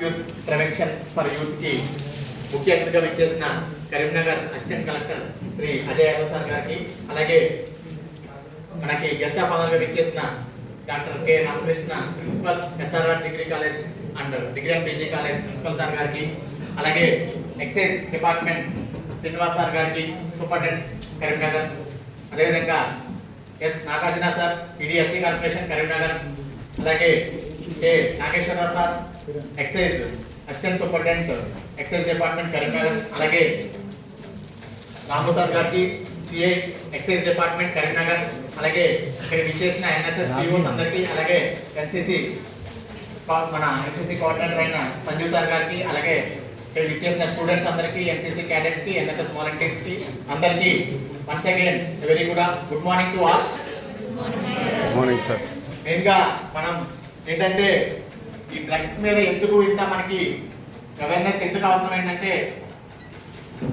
Youth prevention for youth కి ముఖ్య అతిథిగా విచ్చేసిన Karimnagar assistant collector Shri Ajay Yadav sir గారికి, అలాగే మనకి గెస్ట్ ఆఫ్ ఆనర్ గా విచ్చేసిన doctor K Ramakrishna principal SRR degree college and degree and PG college principal sir గారికి, అలాగే ఎక్సైజ్ డిపార్ట్మెంట్ శ్రీనివాస్ సార్ గారికి, సూపరింటెండెంట్ కరీంనగర్, అదేవిధంగా S Nagarjuna sir EDSC corporation Karimnagar, అలాగే K Nageswararao sir excise assistant superintendent excise department Karimnagar, అలాగే Ramu sir గారికి CI excise department Karimnagar, అలాగే ఇక్కడ విచ్చేసిన ఎన్ఎస్ఎస్ పిఓస్ అందరికీ, అలాగే ఎన్సిసి మన ఎన్సిసి కోఆర్డినేటర్ అయిన సంజీవ్ సార్ గారికి, అలాగే ఇక్కడ విచ్చేసిన స్టూడెంట్స్ అందరికీ, ఎన్సిసి క్యాడెట్స్ కి, ఎన్ఎస్ఎస్ వాలంటీర్స్ కి అందరికీ once again very good morning to all. Morning sir. Main గా మనం ఏంటంటే ఈ డ్రగ్స్ మీద ఎందుకు ఇంత మనకి అవేర్నెస్ ఎందుకు అవసరం ఏంటంటే,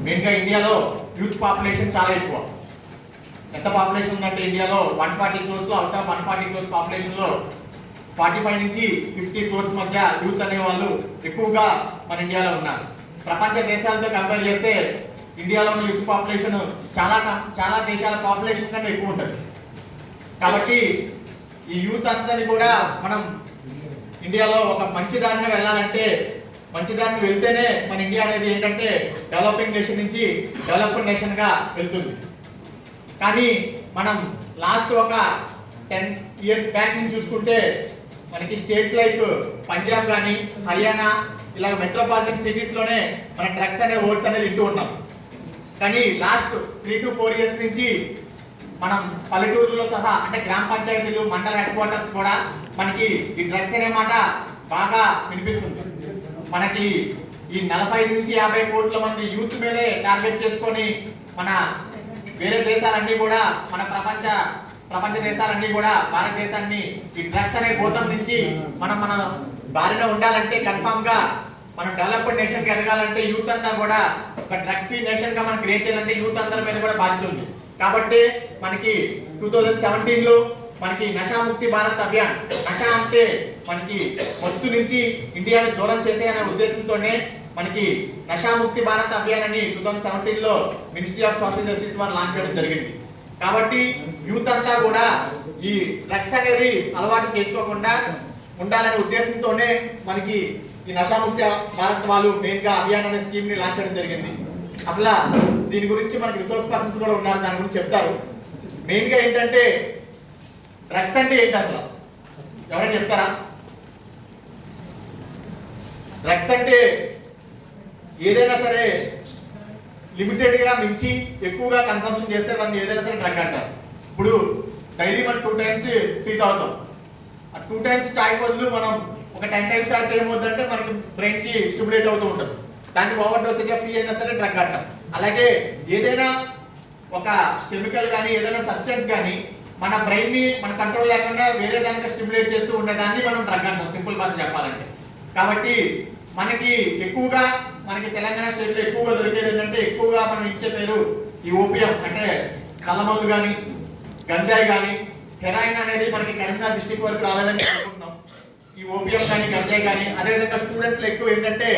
మెయిన్ గా ఇండియాలో యూత్ పాపులేషన్ చాలా ఎక్కువ. ఎంత పాపులేషన్ ఉందంటే ఇండియాలో 140 crores లో, అవుట్ ఆఫ్ 140 crores పాపులేషన్ లో 45 నుంచి 50 crores మధ్య యూత్ అనే వాళ్ళు ఎక్కువగా మన ఇండియాలో ఉన్నారు. ప్రపంచ దేశాలతో కంపేర్ చేస్తే ఇండియాలో ఉన్న యూత్ పాపులేషన్ చాలా దేశాల పాపులేషన్ కన్నా ఎక్కువ ఉంటుంది. కాబట్టి ఈ యూత్ అంతని కూడా మనం ఇండియాలో ఒక మంచి దారిని వెళ్ళాలంటే, మంచి దారిని వెళ్తేనే మన ఇండియా అనేది ఏంటంటే డెవలపింగ్ నేషన్ నుంచి డెవలప్డ్ నేషన్ గా వెళ్తుంది. కానీ మనం లాస్ట్ ఒక 10 years బ్యాక్ నుంచి చూసుకుంటే మనకి స్టేట్స్ లైక్ పంజాబ్ కానీ, హర్యానా ఇలా మెట్రోపాలిటన్ సిటీస్ లోనే మన డ్రగ్స్ అనే వర్డ్స్ అనేది వింటూ ఉన్నాం. కానీ లాస్ట్ 3 to 4 years నుంచి మనం పల్లెటూరులో సహా, అంటే గ్రామ పంచాయతీలు, మండల హెడ్ క్వార్టర్స్ కూడా మనకి ఈ డ్రగ్స్ అనే మాట బాగా వినిపిస్తుంది. మనకి ఈ 45 నుంచి 50 కోట్ల మంది యూత్ మీదే టార్గెట్ చేసుకొని మన వేరే దేశాలన్నీ కూడా, మన ప్రపంచ దేశాలన్నీ కూడా భారతదేశాన్ని ఈ డ్రగ్స్ అనే భూతం నుంచి మన దారిలో ఉండాలంటే, కన్ఫామ్ గా మనం డెవలప్డ్ నేషన్ కి ఎదగాలంటే యూత్ అంతా కూడా ఒక డ్రగ్ ఫ్రీ నేషన్ గా మనం క్రియేట్ చేయాలంటే యూత్ అందరి మీద కూడా బాధ్యత ఉంది. కాబట్టి మనకి 2017 లో మనకి నషాముక్తి భారత్ అభియాన్, నషా అంటే మనకి మత్తు నుంచి ఇండియాని దూరం చేసే అనే ఉద్దేశంతోనే మనకి నషాముక్తి భారత్ అభియాన్ అని 2017 లో మినిస్ట్రీ ఆఫ్ సోషల్ జస్టిస్ వారు లాంచ్ చేయడం జరిగింది. కాబట్టి యూత్ అంతా కూడా ఈ డ్రగ్స్ అనేది అలవాటు చేసుకోకుండా ఉండాలనే ఉద్దేశంతోనే మనకి ఈ నషాముక్తి భారత్ వాళ్ళు మెయిన్ గా అభియాన్ అనే స్కీమ్ ని లాంచ్ చేయడం జరిగింది. అసలు దీని గురించి మనకి రిసోర్స్ పర్సన్స్ కూడా ఉన్నారు, దాని గురించి చెప్తారు. మెయిన్ గా ఏంటంటే డ్రగ్స్ అంటే ఏంటి అసలు ఎవరైనా చెప్తారా? డ్రగ్స్ అంటే ఏదైనా సరే లిమిటెడ్ గా మించి ఎక్కువగా కన్సంప్షన్ చేస్తే దాన్ని ఏదైనా సరే డ్రగ్ అంటారు. ఇప్పుడు డైలీ మనం 2 times టీ తాగుతాం. ఆ 2 times చాయ్ బదులు మనం ఒక 10 times తాగితే ఏమవుతుందంటే మనకి బ్రెయిన్ కి స్టిమ్యులేట్ అవుతూ ఉంటుంది. దాన్ని ఓవర్ డోసేజ్ ఆఫ్ టీ అయినా సరే డ్రగ్ అంటాం. అలాగే ఏదైనా ఒక కెమికల్ కానీ, ఏదైనా సబ్స్టెన్స్ కానీ మన బ్రెయిన్ ని మన కంట్రోల్ లేకుండా వేరే దానికి స్టిమ్యులేట్ చేస్తూ ఉండేదాన్ని మనం డ్రగ్ అంటాం, సింపుల్ భాష చెప్పాలంటే. కాబట్టి మనకి ఎక్కువగా మనకి తెలంగాణ స్టేట్ లో ఎక్కువగా దొరికేది ఏంటంటే, ఎక్కువగా మనం ఇచ్చే పేరు ఈ ఓపియం, అంటే కళ్ళమందు కానీ, గంజాయి కానీ, హెరాయిన్ అనేది మనకి కరీంనగర్ డిస్ట్రిక్ట్ వరకు రాలేదని అనుకుంటున్నాం. ఈ ఓపియం కానీ, గంజాయి కానీ, అదేవిధంగా స్టూడెంట్స్ లో ఎక్కువ ఏంటంటే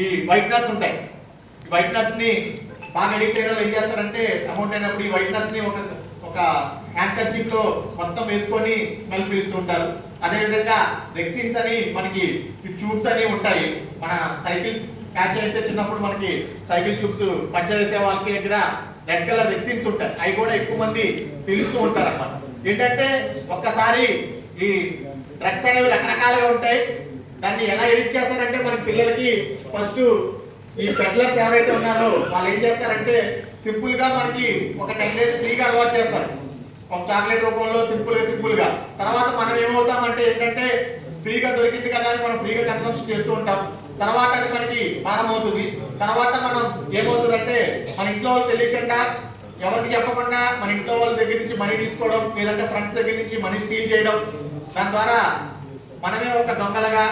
ఈ వైట్నర్స్ ఉంటాయి. ఈ వైట్నర్స్ ని బాగా ఎడిక్ట్ అయిన వాళ్ళు ఏం చేస్తారంటే, అమౌంట్ అయినప్పుడు ఈ వైట్నర్స్ ని ఒక హ్యాండ్ కర్చీఫ్ లో మొత్తం వేసుకొని స్మెల్ పీలుస్తూ ఉంటారు. అదేవిధంగా రెక్సిన్స్ అని మనకి ట్యూబ్స్ అని ఉంటాయి. మన సైకిల్ ప్యాచ్ అయితే చిన్నప్పుడు మనకి సైకిల్ ట్యూబ్స్ పంచర్ వేసే వాళ్ళకి దగ్గర రెడ్ కలర్ రెక్సిన్స్ ఉంటాయి. అవి కూడా ఎక్కువ మంది పీలుస్తూ ఉంటారు అన్నమాట. ఏంటంటే ఒక్కసారి ఈ డ్రగ్స్ అనేవి రకరకాలుగా ఉంటాయి. దాన్ని ఎలా ఎడిట్ చేస్తారంటే మనకి పిల్లలకి ఫస్ట్ ఈ పెడ్లర్స్ ఎవరైతే ఉన్నారో వాళ్ళు ఏం చేస్తారంటే, సింపుల్ గా మనకి ఒక 10 days ఫ్రీగా అలవాటు చేస్తారు, ఒక చాక్లెట్ రూపంలో సింపుల్ గా. తర్వాత మనం ఏమవుతామంటే ఏంటంటే, ఫ్రీగా దొరికింది కదా అని మనం ఫ్రీగా కన్సంప్షన్ చేస్తూ ఉంటాం. తర్వాత అది మనకి భారం అవుతుంది. తర్వాత మనం ఏమవుతుందంటే, మన ఇంట్లో వాళ్ళు తెలియకుండా, ఎవరికి చెప్పకుండా మన ఇంట్లో వాళ్ళ దగ్గర నుంచి మనీ తీసుకోవడం, లేదంటే ఫ్రెండ్స్ దగ్గర నుంచి మనీ స్టీల్ చేయడం. దాని ద్వారా మనమే ఒక దొంగలుగా,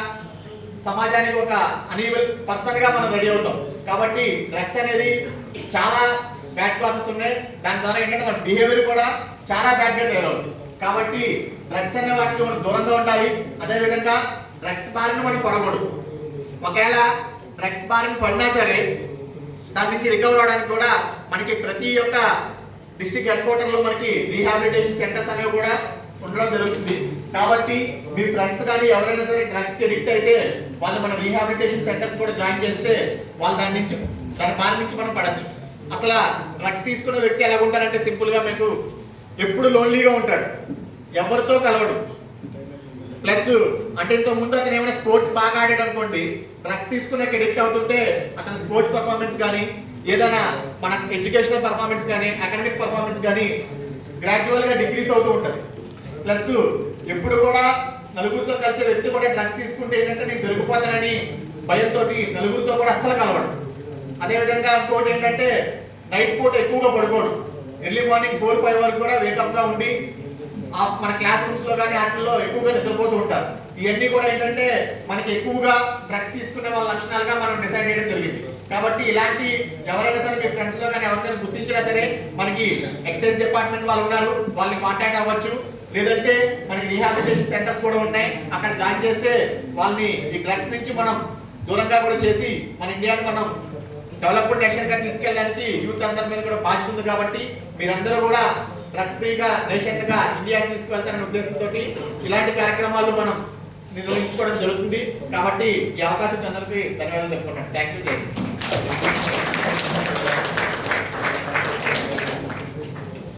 సమాజానికి ఒక అన్ఈవెల్ పర్సన్ గా మనం రెడీ అవుతాం. కాబట్టి డ్రగ్స్ అనేది చాలా బ్యాడ్ ప్రాసెస్ ఉన్నాయి. దాని ద్వారా ఏంటంటే మన బిహేవియర్ కూడా చాలా బ్యాడ్ గా తయారవుతుంది. కాబట్టి డ్రగ్స్ అనే వాటికి మనం దూరంగా ఉండాలి. అదేవిధంగా డ్రగ్స్ బారిన మనం పడకూడదు. ఒకవేళ డ్రగ్స్ బారిన పడినా సరే దాని నుంచి రికవర్ అవడానికి కూడా మనకి ప్రతి ఒక్క డిస్ట్రిక్ట్ హెడ్ క్వార్టర్ లో మనకి రీహాబిలిటేషన్ సెంటర్స్ అనేవి కూడా ఉండడం జరుగుతుంది. కాబట్టి మీ ఫ్రెండ్స్ కానీ ఎవరైనా సరే డ్రగ్స్ కి అడిక్ట్ అయితే వాళ్ళు మన రీహాబిలిటేషన్ సెంటర్స్ కూడా జాయిన్ చేస్తే వాళ్ళు దాని బారి నుంచి మనం పడచ్చు. అసలు డ్రగ్స్ తీసుకున్న వ్యక్తి ఎలా ఉంటారంటే సింపుల్ గా మీకు ఎప్పుడు లోన్లీగా ఉంటాడు, ఎవరితో కలవడు. ప్లస్ అంటే ఇంతకు ముందు అతను ఏమైనా స్పోర్ట్స్ బాగా ఆడాడు అనుకోండి, డ్రగ్స్ తీసుకున్నాక అడిక్ట్ అవుతుంటే అతను స్పోర్ట్స్ పర్ఫార్మెన్స్ కానీ ఏదైనా మన ఎడ్యుకేషనల్ పర్ఫార్మెన్స్ కానీ అకాడమిక్ పర్ఫార్మెన్స్ కానీ గ్రాడ్యువల్ గా డిక్రీస్ అవుతూ ఉంటుంది. ప్లస్ ఎప్పుడు కూడా నలుగురితో కలిసే వ్యక్తి కూడా డ్రగ్స్ తీసుకుంటే ఏంటంటే నేను దొరికిపోతానని భయంతో నలుగురితో కూడా అస్సలు కలవడు. అదేవిధంగా ఇంకోటి ఏంటంటే నైట్ పూట ఎక్కువగా పడుకోడు, ఎర్లీ మార్నింగ్ 4-5 వరకు కూడా వేకప్ గా ఉండి మన క్లాస్ రూమ్స్ లో కానీ వాటిల్లో ఎక్కువగా నిద్రపోతూ ఉంటారు. ఇవన్నీ కూడా ఏంటంటే మనకి ఎక్కువగా డ్రగ్స్ తీసుకునే వాళ్ళ లక్షణాలుగా మనం డిసైడ్ చేయడం జరిగింది. కాబట్టి ఇలాంటి ఎవరైనా సరే మీ ఫ్రెండ్స్ లో కానీ ఎవరికైనా గుర్తించినా సరే మనకి ఎక్సైజ్ డిపార్ట్మెంట్ వాళ్ళు ఉన్నారు, వాళ్ళని కాంటాక్ట్ అవ్వచ్చు. లేదంటే మనకి రీహాబిలిటేషన్ సెంటర్స్ కూడా ఉన్నాయి, అక్కడ జాయిన్ చేస్తే వాళ్ళని ఈ డ్రగ్స్ నుంచి మనం దూరంగా కూడా చేసి మన ఇండియాని మనం డెవలప్డ్ నేషన్ గా తీసుకెళ్ళడానికి యూత్ అందరి మీద కూడా బాధ్యత ఉంది. కాబట్టి మీరందరూ కూడా డ్రగ్ ఫ్రీగా నేషన్ గా ఇండియాని తీసుకువెళ్తారనే ఉద్దేశంతో ఇలాంటి కార్యక్రమాలు మనం నిర్వహించుకోవడం జరుగుతుంది. కాబట్టి ఈ అవకాశం అందరికీ ధన్యవాదాలు చెప్పుకుంటాను. Thank you.